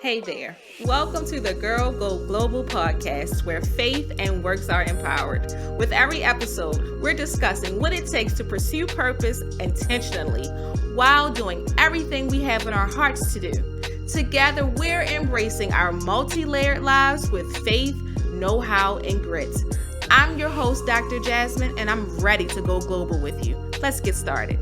Hey there. Welcome to the Girl Go Global podcast, where faith and works are empowered. With every episode, we're discussing what it takes to pursue purpose intentionally while doing everything we have in our hearts to do. Together, we're embracing our multi-layered lives with faith, know-how, and grit. I'm your host, Dr. Jasmine, and I'm ready to go global with you. Let's get started.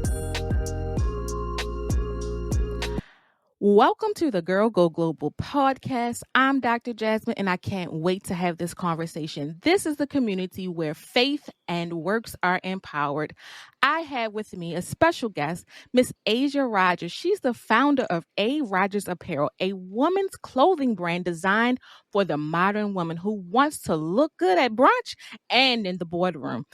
Welcome to the Girl Go Global podcast. I'm Dr. Jasmine, and I can't wait to have this conversation. This is the community where faith and works are empowered. I have with me a special guest, Miss A Rogers. She's the founder of A Rogers Apparel, a woman's clothing brand designed for the modern woman who wants to look good at brunch and in the boardroom.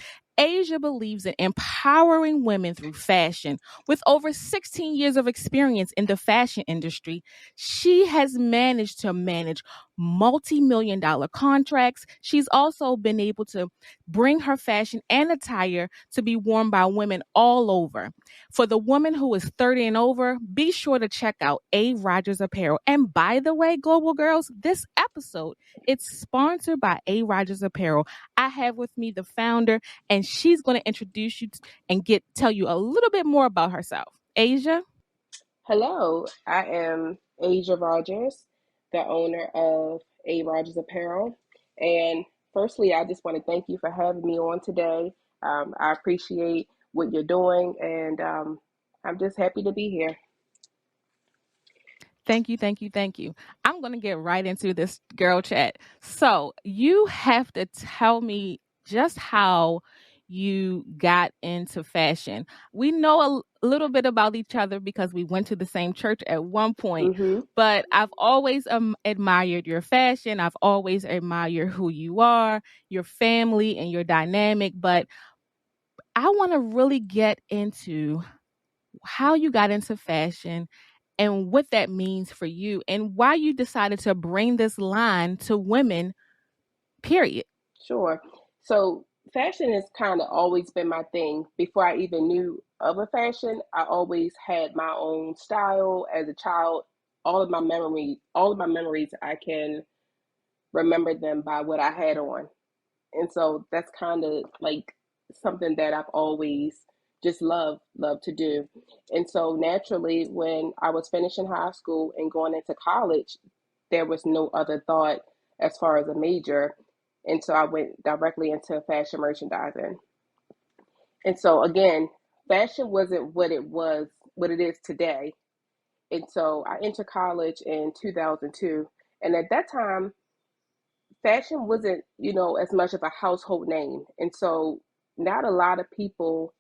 Asia believes in empowering women through fashion. With over 16 years of experience in the fashion industry, she has managed to manage multi-million-dollar contracts. She's also been able to bring her fashion and attire to be worn by women all over. For the woman who is 30 and over, be sure to check out A Rogers Apparel. And by the way, Global Girls, this episode, it's sponsored by A Rogers Apparel. I have with me the founder, and she's going to introduce you and tell you a little bit more about herself. Asia? Hello, I am Asia Rogers, the owner of A Rogers Apparel. And firstly, I just want to thank you for having me on today. I appreciate what you're doing, and I'm just happy to be here. Thank you. I'm going to get right into this girl chat. So, you have to tell me just how you got into fashion. We know a little bit about each other because we went to the same church at one point, Mm-hmm. but I've always admired your fashion. I've always admired who you are, your family, and your dynamic. But I want to really get into how you got into fashion and what that means for you and why you decided to bring this line to women, period. Sure. So, fashion has kind of always been my thing. Before I even knew of a fashion, I always had my own style as a child. All of my memories, I can remember them by what I had on. And so that's kind of like something that I've always just loved to do. And so naturally, when I was finishing high school and going into college, there was no other thought as far as a major. And so I went directly into fashion merchandising. And so again, fashion wasn't what it is today. And so I entered college in 2002. And at that time, fashion wasn't, as much of a household name. And so not a lot of people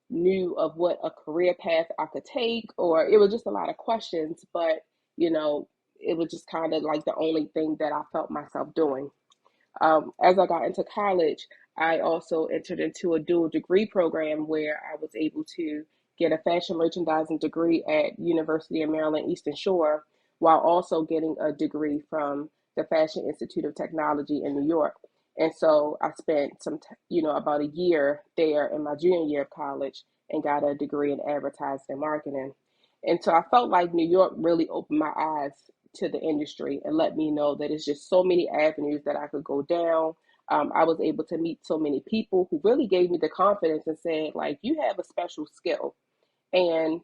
knew of what a career path I could take, or it was just a lot of questions, but, it was just kind of like the only thing that I felt myself doing. As I got into college, I also entered into a dual degree program where I was able to get a fashion merchandising degree at University of Maryland Eastern Shore, while also getting a degree from the Fashion Institute of Technology in New York. And so I spent about a year there in my junior year of college and got a degree in advertising and marketing. And so I felt like New York really opened my eyes to the industry and let me know that it's just so many avenues that I could go down. I was able to meet so many people who really gave me the confidence and said, like, you have a special skill. And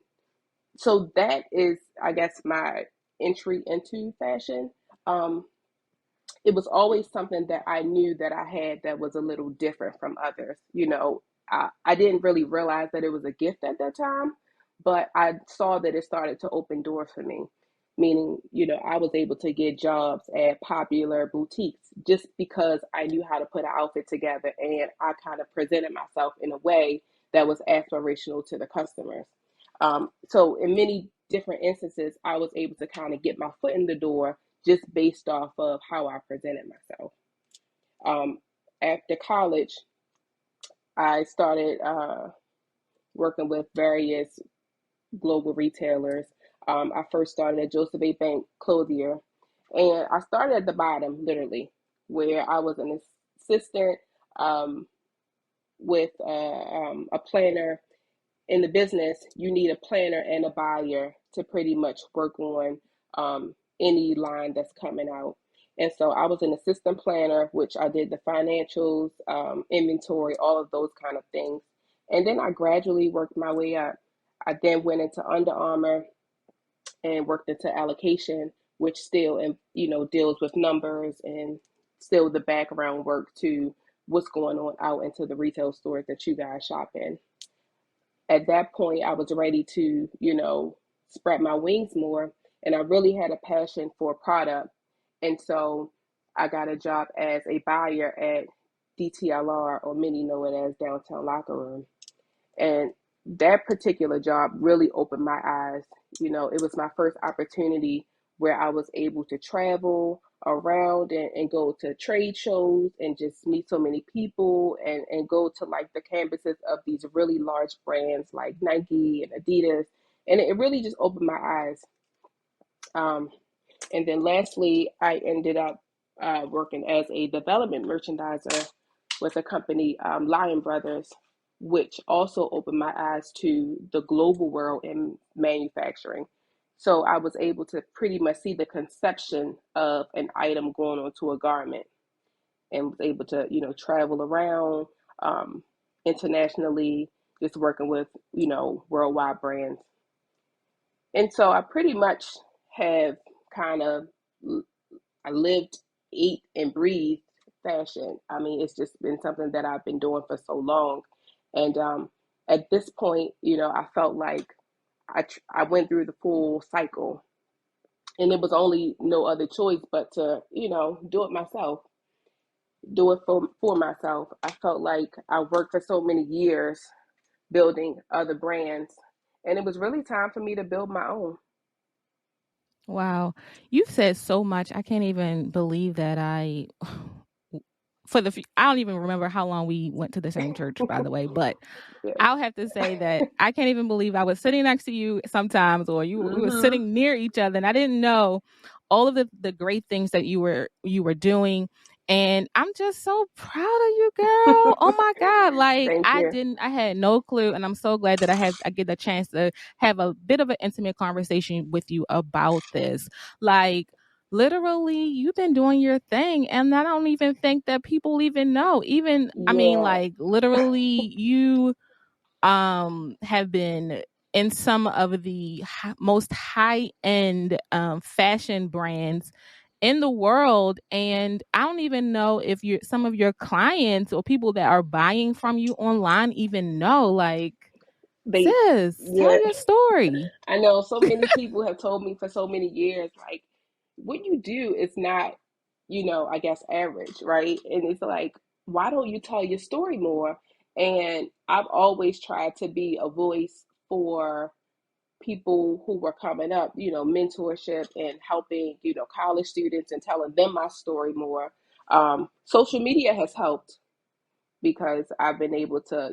so that is, I guess, my entry into fashion. Um, it was always something that I knew that I had that was a little different from others. I didn't really realize that it was a gift at that time, but I saw that it started to open doors for me. Meaning, I was able to get jobs at popular boutiques just because I knew how to put an outfit together and I kind of presented myself in a way that was aspirational to the customers. So, in many different instances, I was able to kind of get my foot in the door just based off of how I presented myself. Um, After college, I started working with various global retailers. I first started at Joseph A. Bank Clothier, and I started at the bottom, literally, where I was an assistant um, with a planner. In the business, you need a planner and a buyer to pretty much work on any line that's coming out. And so I was an assistant planner, which I did the financials, inventory, all of those kind of things. And then I gradually worked my way up. I then went into Under Armour and worked into allocation, which still, deals with numbers and still the background work to what's going on out into the retail stores that you guys shop in. At that point, I was ready to, spread my wings more. And I really had a passion for product. And so I got a job as a buyer at DTLR, or many know it as Downtown Locker Room. And that particular job really opened my eyes. It was my first opportunity where I was able to travel around and go to trade shows and just meet so many people and go to like the campuses of these really large brands like Nike and Adidas. And it really just opened my eyes. And then lastly, I ended up working as a development merchandiser with a company, Lion Brothers, which also opened my eyes to the global world in manufacturing. So I was able to pretty much see the conception of an item going onto a garment, and was able to, travel around internationally, just working with, worldwide brands. And so I pretty much have kind of I lived, ate, and breathed fashion. I mean, it's just been something that I've been doing for so long. And at this point, I felt like I went through the full cycle, and it was only no other choice but to, do it myself, do it for myself. I felt like I worked for so many years building other brands, and it was really time for me to build my own. Wow. You've said so much. I can't even believe that I don't even remember how long we went to the same church, by the way, but Yeah. I'll have to say that I can't even believe I was sitting next to you sometimes, or we were Mm-hmm. sitting near each other, and I didn't know all of the great things that you were doing. And I'm just so proud of you, girl. Oh my God. Like Thank you. I had no clue. And I'm so glad that I get the chance to have a bit of an intimate conversation with you about this. Like, literally, you've been doing your thing, and I don't even think that people even know. Even, I mean, Yeah, like, literally, you have been in some of the most high end fashion brands in the world, and I don't even know if some of your clients or people that are buying from you online even know. Like, they, sis, yeah, tell your story. I know so many people have told me for so many years, like, what you do is not, I guess average, right? And it's like, why don't you tell your story more? And I've always tried to be a voice for people who were coming up, mentorship and helping, college students and telling them my story more. Social media has helped because I've been able to,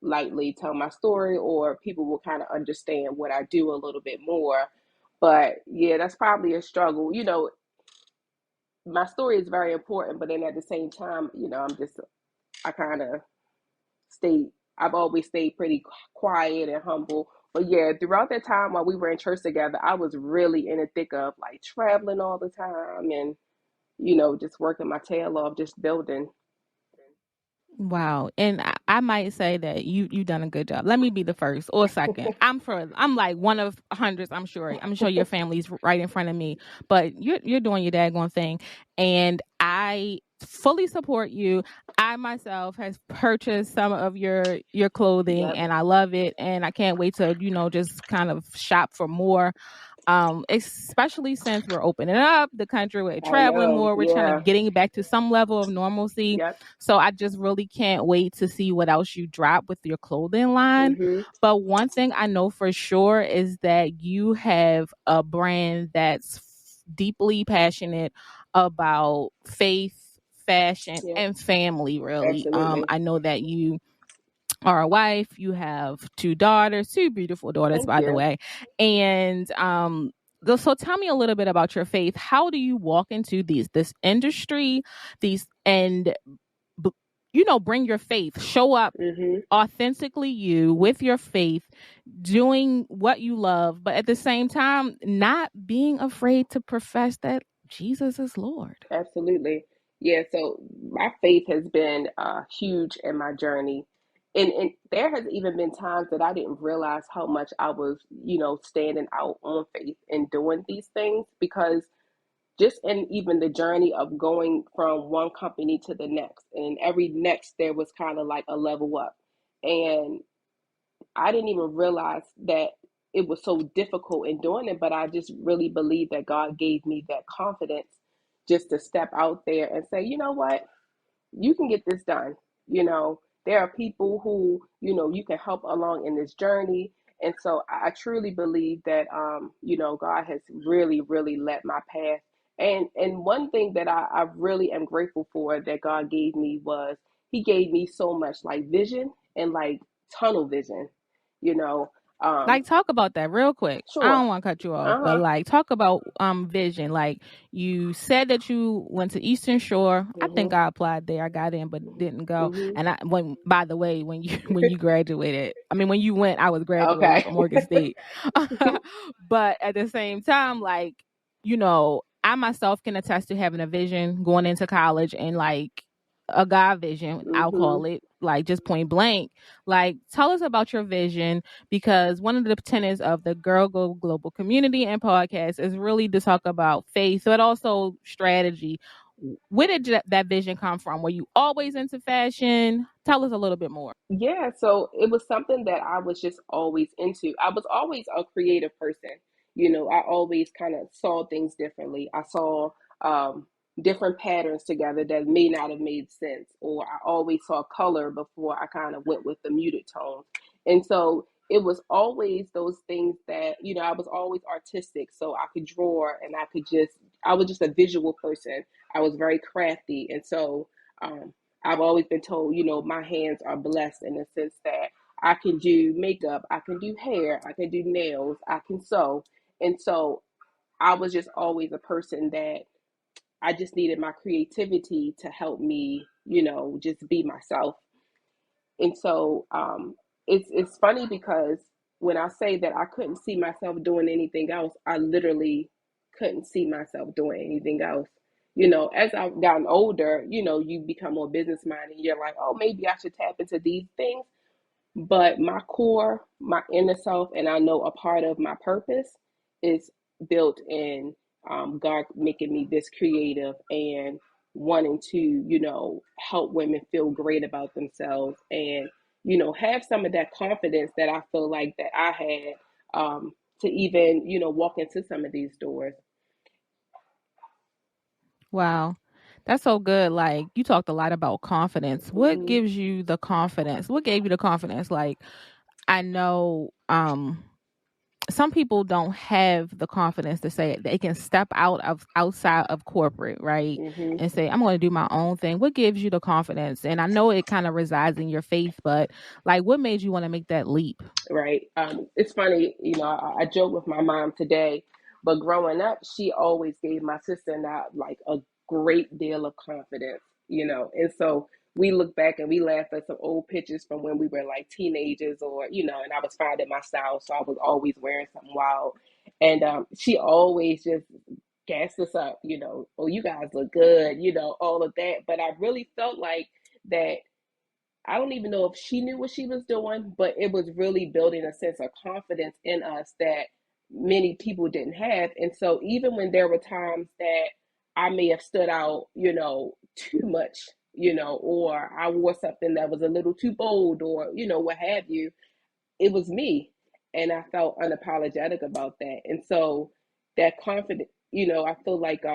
lightly tell my story, or people will kind of understand what I do a little bit more. But yeah, that's probably a struggle. My story is very important, but then at the same time, I kind of stay, I've always stayed pretty quiet and humble. But yeah, throughout that time while we were in church together, I was really in the thick of like traveling all the time and, just working my tail off, just building. Wow. And I might say that you done a good job. Let me be the first or second. I'm like one of hundreds, I'm sure. I'm sure your family's right in front of me. But you're doing your daggone thing. And I fully support you. I myself has purchased some of your clothing, Yep. and I love it. And I can't wait to, just kind of shop for more. Especially since we're opening up the country, we're I traveling know. more, we're kind Yeah. of getting back to some level of normalcy. Yep. So I just really can't wait to see what else you drop with your clothing line. Hmm. But one thing I know for sure is that you have a brand that's deeply passionate about faith, fashion, Yep. and family, really. Absolutely. I know that you are a wife, you have two daughters, two beautiful daughters, Thank by the you. way. And so tell me a little bit about your faith. How do you walk into this industry, these and bring your faith, show up Mhm. authentically you with your faith, doing what you love, but at the same time, not being afraid to profess that Jesus is Lord. Absolutely. Yeah, so my faith has been huge in my journey. And there has even been times that I didn't realize how much I was, standing out on faith and doing these things, because just in even the journey of going from one company to the next, and in every next there was kind of like a level up. And I didn't even realize that it was so difficult in doing it, but I just really believe that God gave me that confidence just to step out there and say, you know what, you can get this done. There are people who, you can help along in this journey. And so I truly believe that, God has really, really led my path. And one thing that I really am grateful for that God gave me was he gave me so much like vision and like tunnel vision, you know. Like, talk about that real quick. I Sure. don't want to cut you off, but Uh-huh. like, talk about vision. Like, you said that you went to Eastern Shore. I think Mhm. I applied there. I got in, but didn't go. Mhm. And by the way, when you when you graduated, I mean, when you went, I was graduating Okay. from Morgan State. But at the same time, like, I myself can attest to having a vision going into college, and like a God vision, I'll Mhm. call it, like just point blank. Like, tell us about your vision, because one of the tenets of the Girl Go Global community and podcast is really to talk about faith, but also strategy. Where did that vision come from? Were you always into fashion? Tell us a little bit more. Yeah, so it was something that I was just always into. I was always a creative person. I always kind of saw things differently. I saw different patterns together that may not have made sense, or I always saw color before I kind of went with the muted tones. And so it was always those things that, I was always artistic. So I could draw, and I was just a visual person. I was very crafty. And so, um, I've always been told, my hands are blessed in the sense that I can do makeup, I can do hair, I can do nails, I can sew. And so I was just always a person that I just needed my creativity to help me, just be myself. And so it's funny because when I say that I couldn't see myself doing anything else, I literally couldn't see myself doing anything else. As I've gotten older, you become more business minded. You're like, oh, maybe I should tap into these things. But my core, my inner self, and I know a part of my purpose is built in God making me this creative and wanting to, help women feel great about themselves and, have some of that confidence that I feel like that I had to even, walk into some of these doors. Wow. That's so good. Like, you talked a lot about confidence. What Hmm. gives you the confidence? What gave you the confidence? Like, I know some people don't have the confidence to say it. They can step outside of corporate, right? Hmm. And say, I'm going to do my own thing. What gives you the confidence? And I know it kind of resides in your faith, but like, what made you want to make that leap? Right. It's funny, I joke with my mom today, but growing up, she always gave my sister and I like a great deal of confidence, and so we look back and we laugh at some old pictures from when we were like teenagers, or, and I was finding my style, so I was always wearing something wild. And she always just gassed us up, oh, you guys look good, all of that. But I really felt like that I don't even know if she knew what she was doing, but it was really building a sense of confidence in us that many people didn't have. And so even when there were times that I may have stood out, too much, or I wore something that was a little too bold, or, what have you, it was me, and I felt unapologetic about that. And so that confidence, I feel like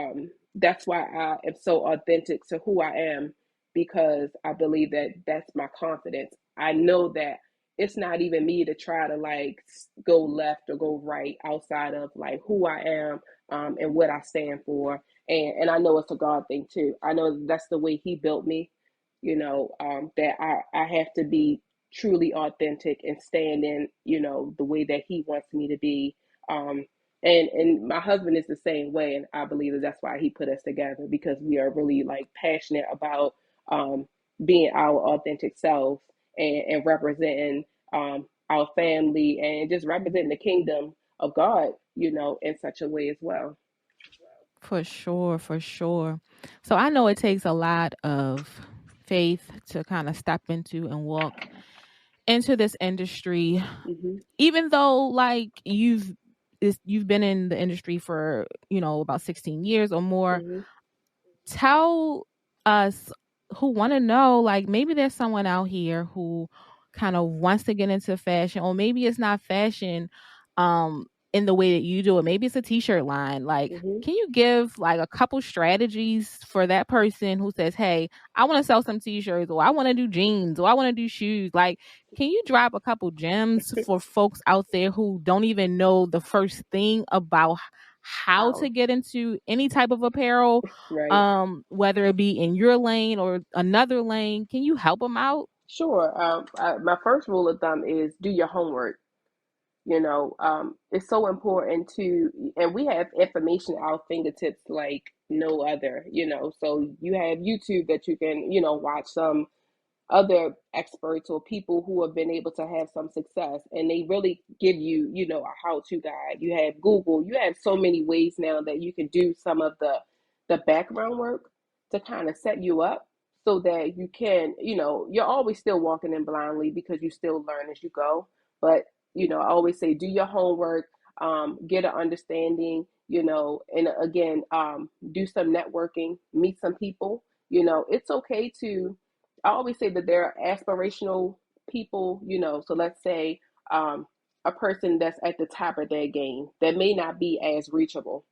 that's why I am so authentic to who I am, because I believe that that's my confidence. I know that it's not even me to try to like go left or go right outside of like who I am, and what I stand for. And I know it's a God thing too. I know that's the way he built me, that I have to be truly authentic and stand in, the way that he wants me to be. Um, and my husband is the same way, and I believe that that's why he put us together, because we are really like passionate about being our authentic selves, and representing our family, and just representing the kingdom of God, in such a way as well. For sure, for sure. So I know it takes a lot of faith to kind of step into and walk into this industry, Hmm. even though like you've been in the industry for about 16 years or more. Hmm. Tell us who want to know, like maybe there's someone out here who kind of wants to get into fashion, or maybe it's not fashion in the way that you do it. Maybe it's a t-shirt line. Like, Hmm. can you give like a couple strategies for that person who says, hey, I want to sell some t-shirts, or I want to do jeans, or I want to do shoes? Like, can you drop a couple gems for folks out there who don't even know the first thing about how to How? get into any type of apparel, Right. whether it be in your lane or another lane? Can you help them out? Sure. My first rule of thumb is do your homework. It's so important and we have information at our fingertips like no other. So you have YouTube that you can, watch some other experts or people who have been able to have some success, and they really give you, a how-to guide. You have Google. You have so many ways now that you can do some of the background work to kind of set you up so that you can, you're always still walking in blindly because you still learn as you go. But I always say do your homework, get an understanding, and again, do some networking, meet some people. It's okay to, I always say that there are aspirational people, so let's say a person that's at the top of their game that may not be as reachable.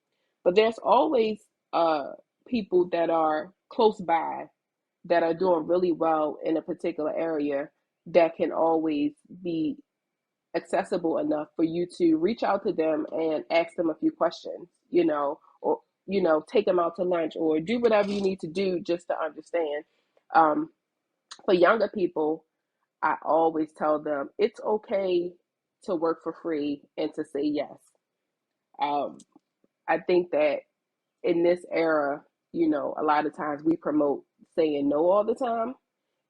But there's always uh, people that are close by that are doing really well in a particular area that can always be accessible enough for you to reach out to them and ask them a few questions, or, take them out to lunch or do whatever you need to do just to understand. Um, for younger people, I always tell them it's okay to work for free and to say yes. Um, I think that in this era, a lot of times we promote saying no all the time.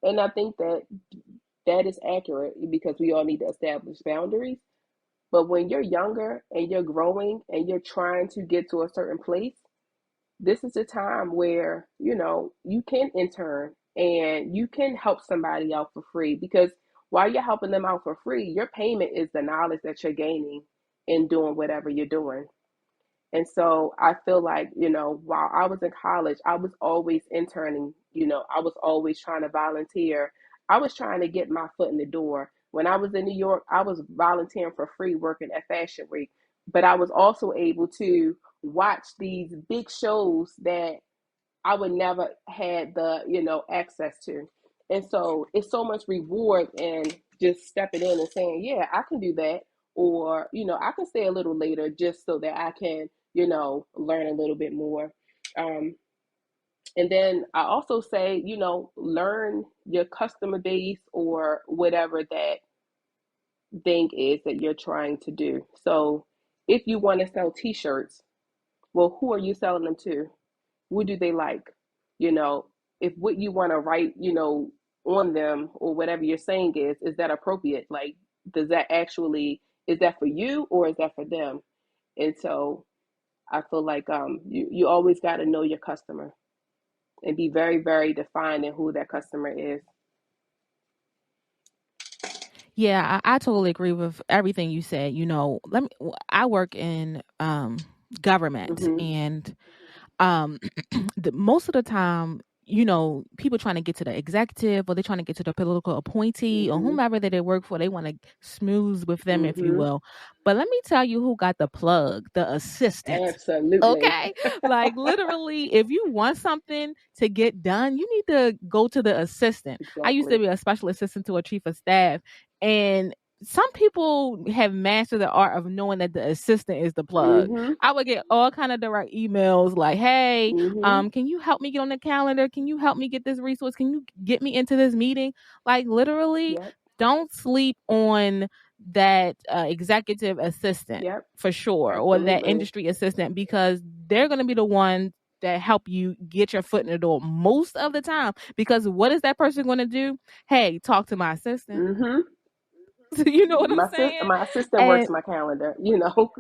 And I think that that is accurate because we all need to establish boundaries. But when you're younger and you're growing and you're trying to get to a certain place, this is a time where you can intern and you can help somebody out for free, because while you're helping them out for free, your payment is the knowledge that you're gaining in doing whatever you're doing. And so I feel like, while I was in college, I was always interning, I was always trying to volunteer. I was trying to get my foot in the door. When I was in New York, I was volunteering for free working at Fashion Week, but I was also able to watch these big shows that I would never had the, access to. And so it's so much reward in just stepping in and saying, yeah, I can do that. Or, I can stay a little later just so that I can, learn a little bit more. Um, and then I also say, learn your customer base or whatever that thing is that you're trying to do. So if you want to sell t-shirts, well, who are you selling them to? What do they like? You know, if what you want to write, on them or whatever you're saying is that appropriate? Like, does that actually, is that for you or is that for them? And so I feel like you always got to know your customer and be very, very defined in who that customer is. Yeah, I totally agree with everything you said. I work in government, Mm-hmm. and um most of the time, people trying to get to the executive, or they're trying to get to the political appointee or Mm-hmm. whomever that they work for. They want to smooth with them, if you Mm-hmm. will. But let me tell you who got the plug: the assistant. Absolutely. Okay. Like literally, if you want something to get done, you need to go to the assistant. I used to Exactly. be a special assistant to a chief of staff, and some people have mastered the art of knowing that the assistant is the plug. Mm-hmm. I would get all kind of direct emails like, "Hey, Mm-hmm. can you help me get on the calendar? Can you help me get this resource? Can you get me into this meeting?" Like literally, Yep. don't sleep on that executive assistant Yep. for sure, or that Absolutely. industry assistant, because they're going to be the one that help you get your foot in the door most of the time. Because what is that person going to do? Hey, talk to my assistant. Mm-hmm. You know what I'm saying? My assistant works And my calendar, you know.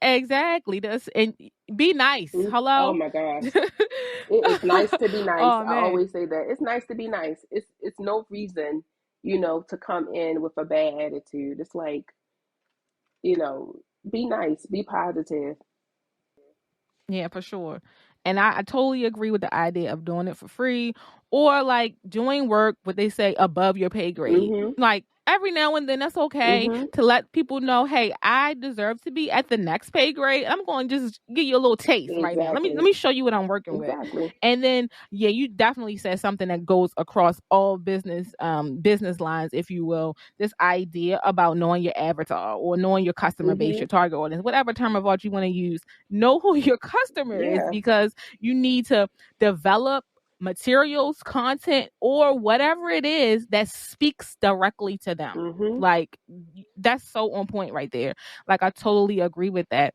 exactly. That's, and be nice. Oh Hello. my gosh. It is nice to be nice. Oh I man. always say that. It's nice to be nice. It's no reason, you know, to come in with a bad attitude. It's like, you know, be nice, be positive. Yeah, for sure. And I totally agree with the idea of doing it for free or like doing work, what they say, above your pay grade. Mhm. Like every now and then, that's okay Mhm. to let people know, hey, I deserve to be at the next pay grade. I'm going to just give you a little taste right now. Let Exactly. me show you what I'm working with. Exactly. And then, yeah, you definitely said something that goes across all business lines, if you will. This idea about knowing your avatar or knowing your customer base, Mhm. your target audience, whatever term of art you want to use, know who your customer is, Yeah. because you need to develop materials, content, or whatever it is that speaks directly to them. Mhm. Like that's so on point right there. Like I totally agree with that.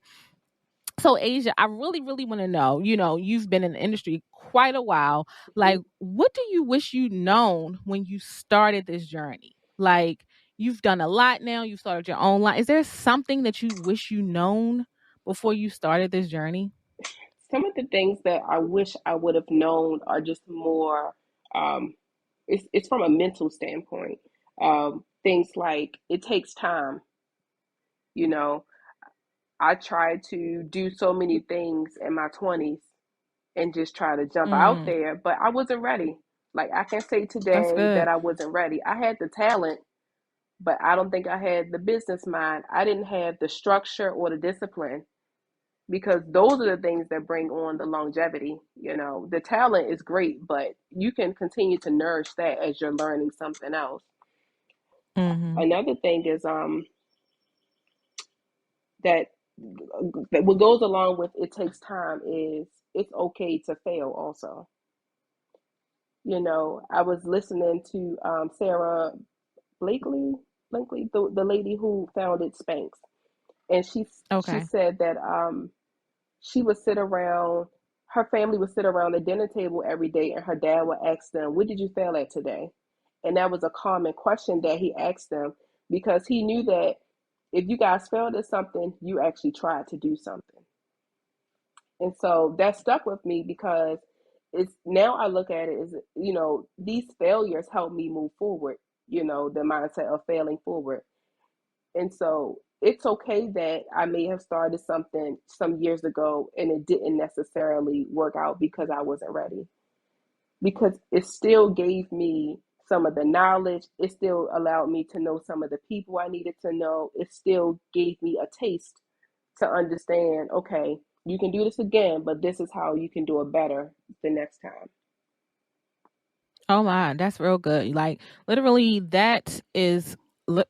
So Asia, I really, really want to know, you've been in the industry quite a while. Like, Mhm. what do you wish you'd known when you started this journey? Like, you've done a lot now, you've started your own line. Is there something that you wish you known before you started this journey? Some of the things that I wish I would have known are just more it's from a mental standpoint. Things like it takes time, you know. I tried to do so many things in my 20s and just try to jump out Mm, there, but I wasn't ready. Like I can say that's today that good. I wasn't ready. I had the talent, but I don't think I had the business mind. I didn't have the structure or the discipline because those are the things that bring on the longevity. You know, the talent is great, but you can continue to nourish that as you're learning something else. Mm-hmm. Another thing is that what goes along with it takes time is it's okay to fail also. You know, I was listening to Sarah Blakely, the lady who founded Spanx, and she Okay. said that she would sit around, her family would sit around the dinner table every day, and her dad would ask them, "What did you fail at today?" And that was a common question that he asked them because he knew that if you guys failed at something, you actually tried to do something. And so that stuck with me because it's now I look at it as, you know, these failures help me move forward, you know, the mindset of failing forward. And so it's okay that I may have started something some years ago and it didn't necessarily work out because I wasn't ready. Because it still gave me some of the knowledge, it still allowed me to know some of the people I needed to know, it still gave me a taste to understand, okay, you can do this again, but this is how you can do it better the next time. Oh my, that's real good. Like literally, that is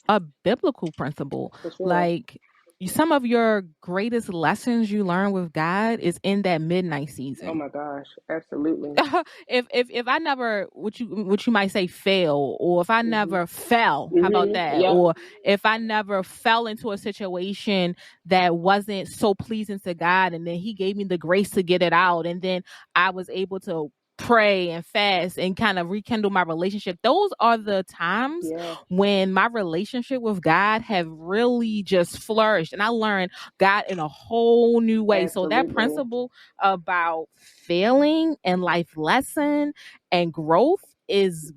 a biblical principle. For sure. Like some of your greatest lessons you learn with God is in that midnight Oh season. my gosh, absolutely. If I never, what you might say, fail, or if I Mhm. never fell, how about Mhm. that, Yep. or if I never fell into a situation that wasn't so pleasing to God, and then He gave me the grace to get it out, and then I was able to pray and fast and kind of rekindle my relationship. Those are the times Yeah. when my relationship with God have really just flourished, and I learned God in a whole new way. So that Absolutely. principle about failing and life lesson and growth is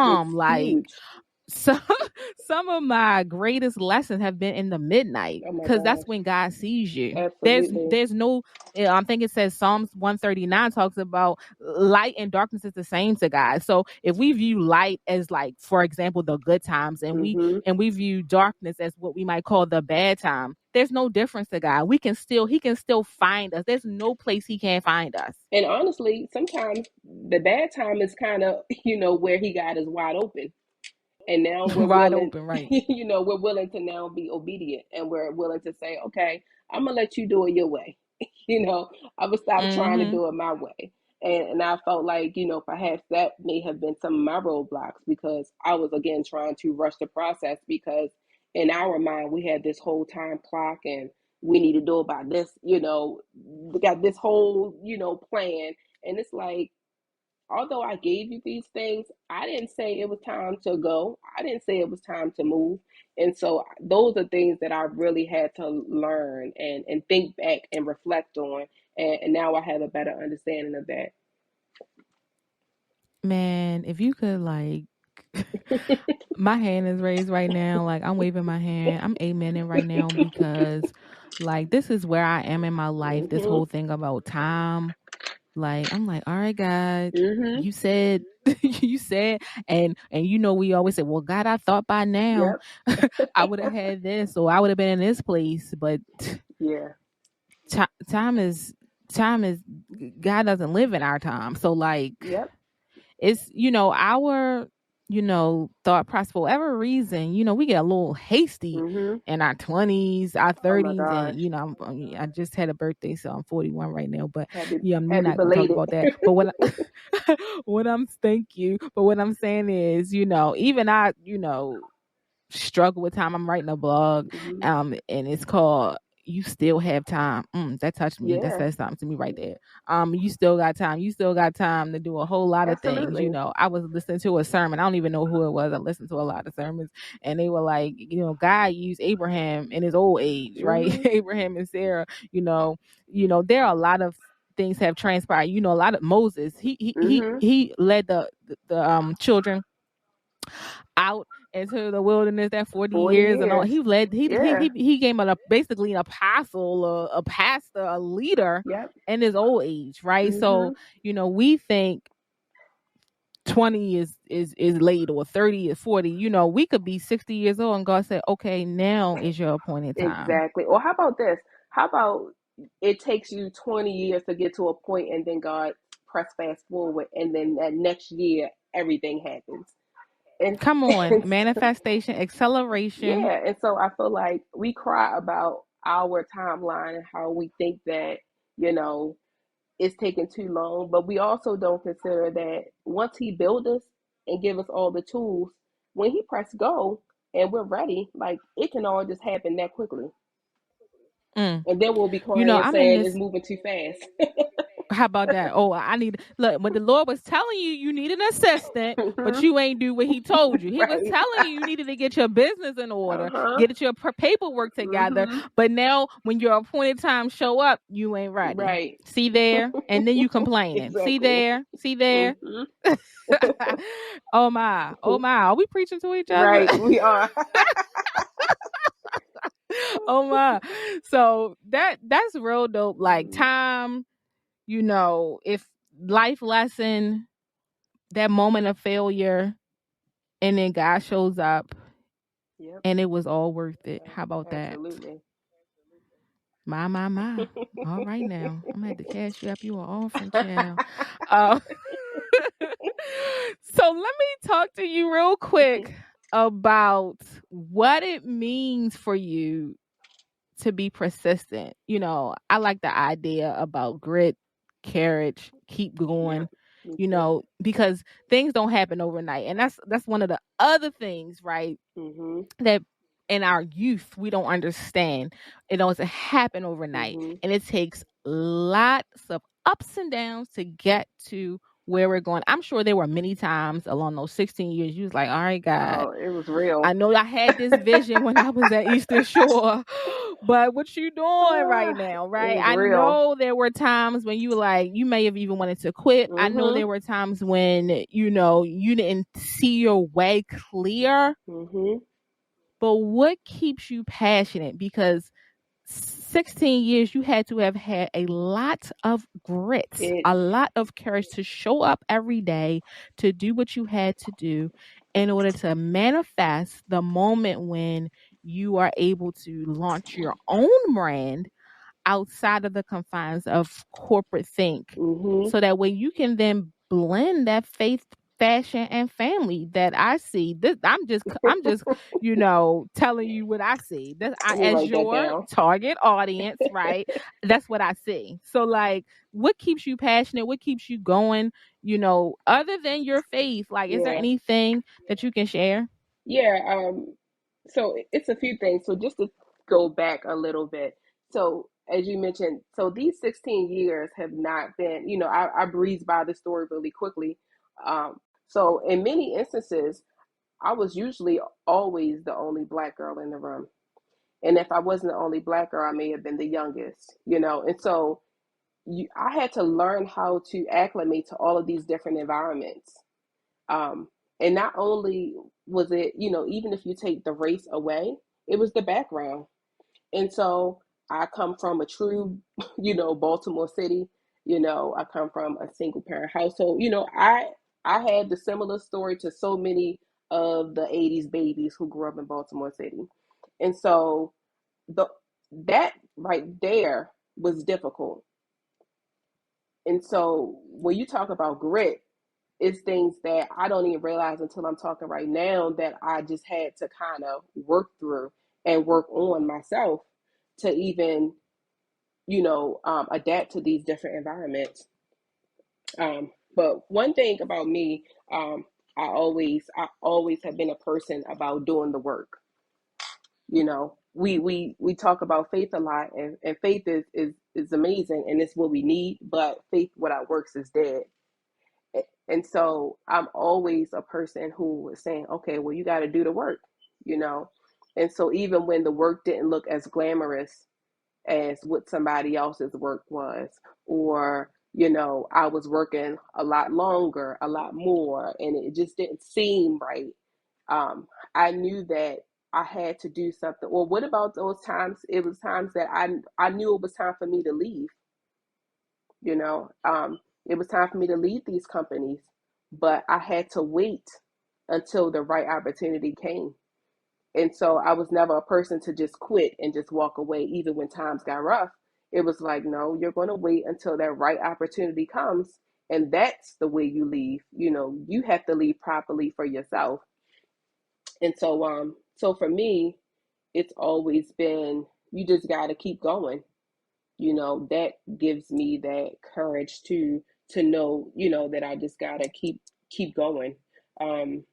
It's bomb. Like huge. so some of my greatest lessons have been in the midnight Oh my because that's gosh. when God sees you. there's Absolutely. there's no I think it says Psalms 139 talks about light and darkness is the same to God. So if we view light as, like, for example, the good times, and we Mhm. and we view darkness as what we might call the bad time, there's no difference to God. He can still find us. There's no place he can't find us. And honestly, sometimes the bad time is kind of, you know, where he got us wide open. And now we're Wide willing, open, right? you know, we're willing to now be obedient and we're willing to say, okay, I'm going to let you do it your way. You know, I would stop trying to Mm-hmm. do it my way. And I felt like, you know, perhaps that may have been some of my roadblocks because I was, again, trying to rush the process because in our mind, we had this whole time clock and we need to do about this, we got this whole, plan. And it's like, although I gave you these things, I didn't say it was time to go. I didn't say it was time to move. And so those are things that I really had to learn and think back and reflect on. And now I have a better understanding of that. Man, if you could like my hand is raised right now, like I'm waving my hand. I'm amening right now because like this is where I am in my life. This Mhm. whole thing about time. Like I'm like, all right, God, Mhm. you said you said and we always say, well, God, I thought by now Yep. I would have had this or I would have been in this place. But Yeah. time is time is God doesn't live in our time. So like Yep. it's our thought process for whatever reason, we get a little hasty Mhm. in our 20s, our Oh my 30s, and gosh. I just had a birthday, so I'm 41 right now, but Happy yeah, we're happy not going to talk belated. about that. But thank you, but what I'm saying is, even I struggle with time. I'm writing a blog, Mhm. and it's called "You Still Have Time." That touched me. That Yeah. says something to me right there. You still got time. You still got time to do a whole lot of things. Absolutely. I was listening to a sermon. I don't even know who it was. I listened to a lot of sermons, and they were like, God used Abraham in his old age, right? Mhm. Abraham and Sarah. There are a lot of things have transpired. A lot of Moses. Mhm. He led the children out into the wilderness that 40 40 years and all. years. He led Yeah. he came basically an apostle, a pastor, a leader Yep. in his old age, right? So, Mhm. we think 20 is late or 30 is 40. We could be 60 years old and God said, okay, now is your appointed time. Exactly. Or how about this? How about it takes you 20 years to get to a point and then God press fast forward and then that next year everything happens. And, Come on, and manifestation, acceleration. yeah, and so I feel like we cry about our timeline and how we think that, you know, it's taking too long, but we also don't consider that once he built us and give us all the tools, when he press go and we're ready, like it can all just happen that quickly. Mm. And then we'll be crying I'm in saying it's this. moving too fast. How about that? Oh, I need look. But the Lord was telling you need an assistant, but Mhm. you ain't do what He told you. He was Right. telling you needed to get your business in order, Uh-huh. get your paperwork together. Mhm. But now, when your appointed time show up, you ain't ready. Right. See there, and then you complaining. Exactly. See there. Mhm. Oh my, oh my. Are we preaching to each other? Right. We are. Oh my. So that's real dope. Like Mhm. time, if life lesson, that moment of failure, and then God shows up Yep. and it was all worth it. How about that? Absolutely. My. All right now. I'm gonna have to cash you up. You an offering child. Uh, so let me talk to you real quick about what it means for you to be persistent. I like the idea about grit, courage, keep Yep. going, Me too. because things don't happen overnight. And that's one of the other things, right? Mhm. That in our youth we don't understand. It doesn't happen overnight. Mhm. And it takes lots of ups and downs to get to where we're going. I'm sure there were many times along those 16 years you was like, all right, God, Oh, it was real. I know I had this vision when I was at Eastern Shore, but what you doing right now, It right? was I real. know there were times when you were like, you may have even wanted to quit. I know Mhm. there were times when, you didn't see your way clear, Mhm. but what keeps you passionate? Because 16 years, you had to have had a lot of grit, It a lot of courage to show up every day, to do what you had to do in order to manifest the moment when you are able to launch your own brand outside of the confines of corporate think, mhm. so that way you can then blend that faith, fashion, and family that I see. This I'm just telling you what I see, that Let me as write that your down. target audience, right? That's what I see. So like, what keeps you passionate? What keeps you going? Other than your faith, like, is there Yeah. anything that you can share? Yeah. So it's a few things. So just to go back a little bit. So as you mentioned, so these 16 years have not been, I breezed by the story really quickly. Um, so in many instances, I was usually always the only Black girl in the room. And if I wasn't the only Black girl, I may have been the youngest. And so I had to learn how to acclimate to all of these different environments. Um, and not only was it, even if you take the race away, it was the background. And so I come from a true, Baltimore City. I come from a single parent household. I had the similar story to so many of the 80s babies who grew up in Baltimore City. And so the that right there was difficult. And so when you talk about grit, it's things that I don't even realize until I'm talking right now that I just had to kind of work through and work on myself to even, adapt to these different environments. But one thing about me, I always have been a person about doing the work. We talk about faith a lot, and faith is amazing, and it's what we need. But faith without works is dead. And so I'm always a person who is saying, okay, well, you got to do the work, you know. And so even when the work didn't look as glamorous as what somebody else's work was, or I was working a lot longer, a lot more, and it just didn't seem right. I knew that I had to do something. Or what about those times? It was times that I knew it was time for me to leave. You know, it was time for me to leave these companies, but I had to wait until the right opportunity came. And so I was never a person to just quit and just walk away, even when times got rough. It was like, no, you're going to wait until that right opportunity comes. And that's the way you leave. You have to leave properly for yourself. And so for me, it's always been, you just got to keep going. That gives me that courage to know, that I just got to keep going. Um,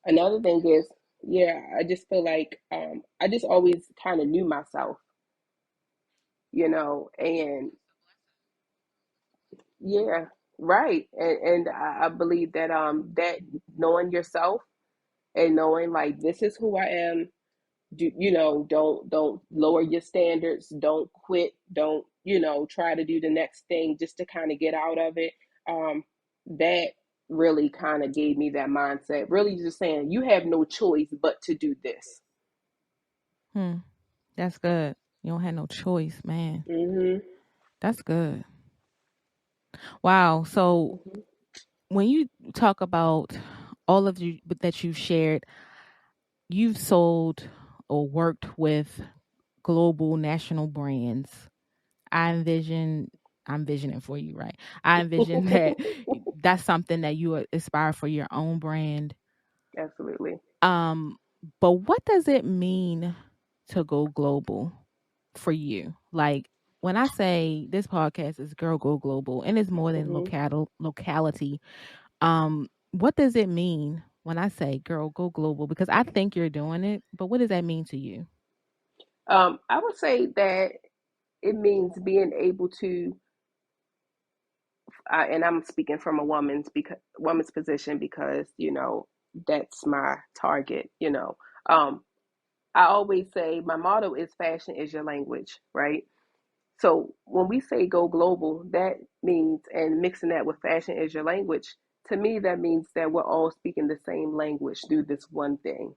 Another thing is, yeah, I just feel like I just always kind of knew myself, and yeah, right. And I believe that that knowing yourself and knowing like this is who I am. Don't lower your standards, don't quit, don't try to do the next thing just to kind of get out of it. That really kind of gave me that mindset, really just saying you have no choice but to do this. Hmm. That's good. You don't have no choice, man. Mm-hmm. That's good. Wow. So Mm-hmm. when you talk about all of you that you've shared, you've sold or worked with global national brands. I envision I'm visioning for you, right? I envision that that's something that you aspire for your own brand. Absolutely. Um, but what does it mean to go global for you? Like when I say this podcast is Girl Go Global and it's more than Mm-hmm. locality, what does it mean when I say Girl Go Global? Because I think you're doing it, but what does that mean to you? I would say that it means being able to, and I'm speaking from a woman's position because that's my target. Um, I always say my motto is fashion is your language, right? So when we say go global, that means, and mixing that with fashion is your language, to me, that means that we're all speaking the same language through this one thing.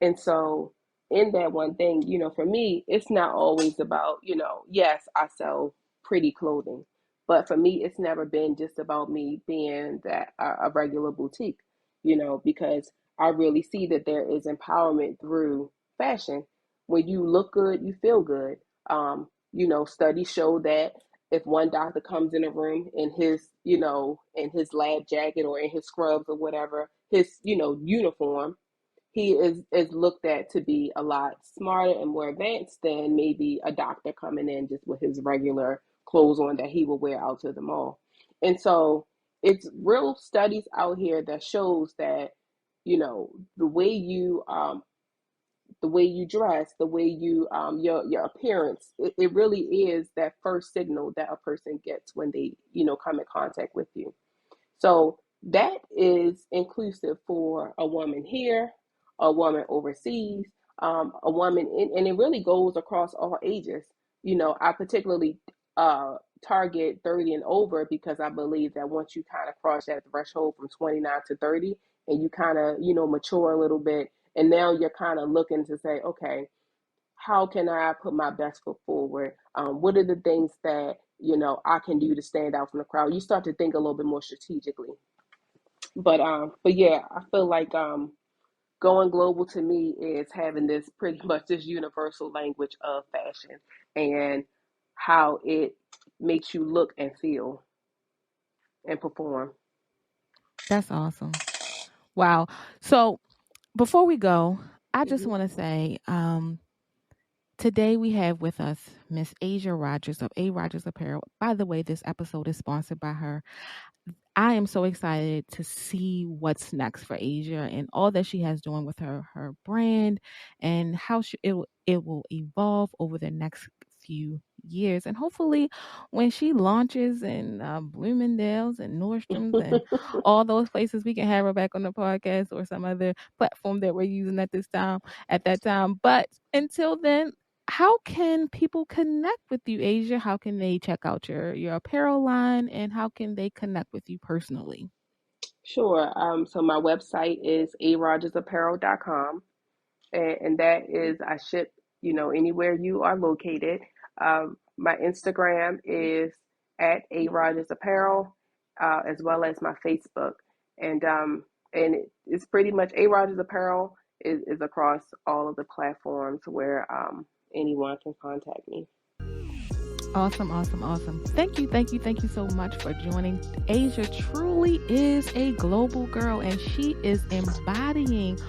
And so, in that one thing, for me, it's not always about, yes, I sell pretty clothing, but for me, it's never been just about me being that a regular boutique, because I really see that there is empowerment through fashion. When you look good, you feel good. Studies show that if one doctor comes in a room in his, in his lab jacket or in his scrubs or whatever, his, uniform, he is looked at to be a lot smarter and more advanced than maybe a doctor coming in just with his regular clothes on that he will wear out to the mall. And so it's real studies out here that shows that the way you the way you dress, the way you your appearance. It really is that first signal that a person gets when they come in contact with you. So that is inclusive for a woman here, a woman overseas, a woman, and it really goes across all ages. I particularly target 30 and over because I believe that once you kind of cross that threshold from 29 to 30 and you kind of, mature a little bit, and now you're kind of looking to say, okay, how can I put my best foot forward? What are the things that, I can do to stand out from the crowd? You start to think a little bit more strategically. But yeah, I feel like going global to me is having this pretty much this universal language of fashion and how it makes you look and feel and perform. That's awesome. Wow. So before we go, I just Hmm. want to say today we have with us Miss Asia Rogers of A Rogers Apparel. By the way, this episode is sponsored by her. I am so excited to see what's next for Asia and all that she has doing with her brand and how it will evolve over the next few years. And hopefully, when she launches in Bloomingdale's and Nordstrom's and all those places, we can have her back on the podcast or some other platform that we're using at this time. At that time, but until then, how can people connect with you, Asia? How can they check out your apparel line, and how can they connect with you personally? Sure. So my website is arogersapparel.com, and that is I ship, anywhere you are located. My Instagram is at A Rogers Apparel, as well as my Facebook, and it's pretty much A Rogers Apparel is across all of the platforms where anyone can contact me. Awesome, awesome, awesome. Thank you, thank you, thank you so much for joining. Asia truly is a global girl, and she is embodying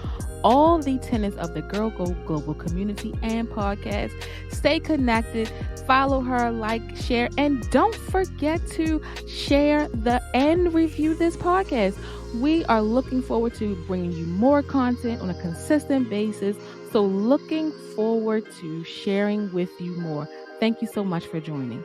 all the tenets of the Girl Go Global community and podcast. Stay connected, follow her, like, share, and don't forget to share and review this podcast. We are looking forward to bringing you more content on a consistent basis. So looking forward to sharing with you more. Thank you so much for joining.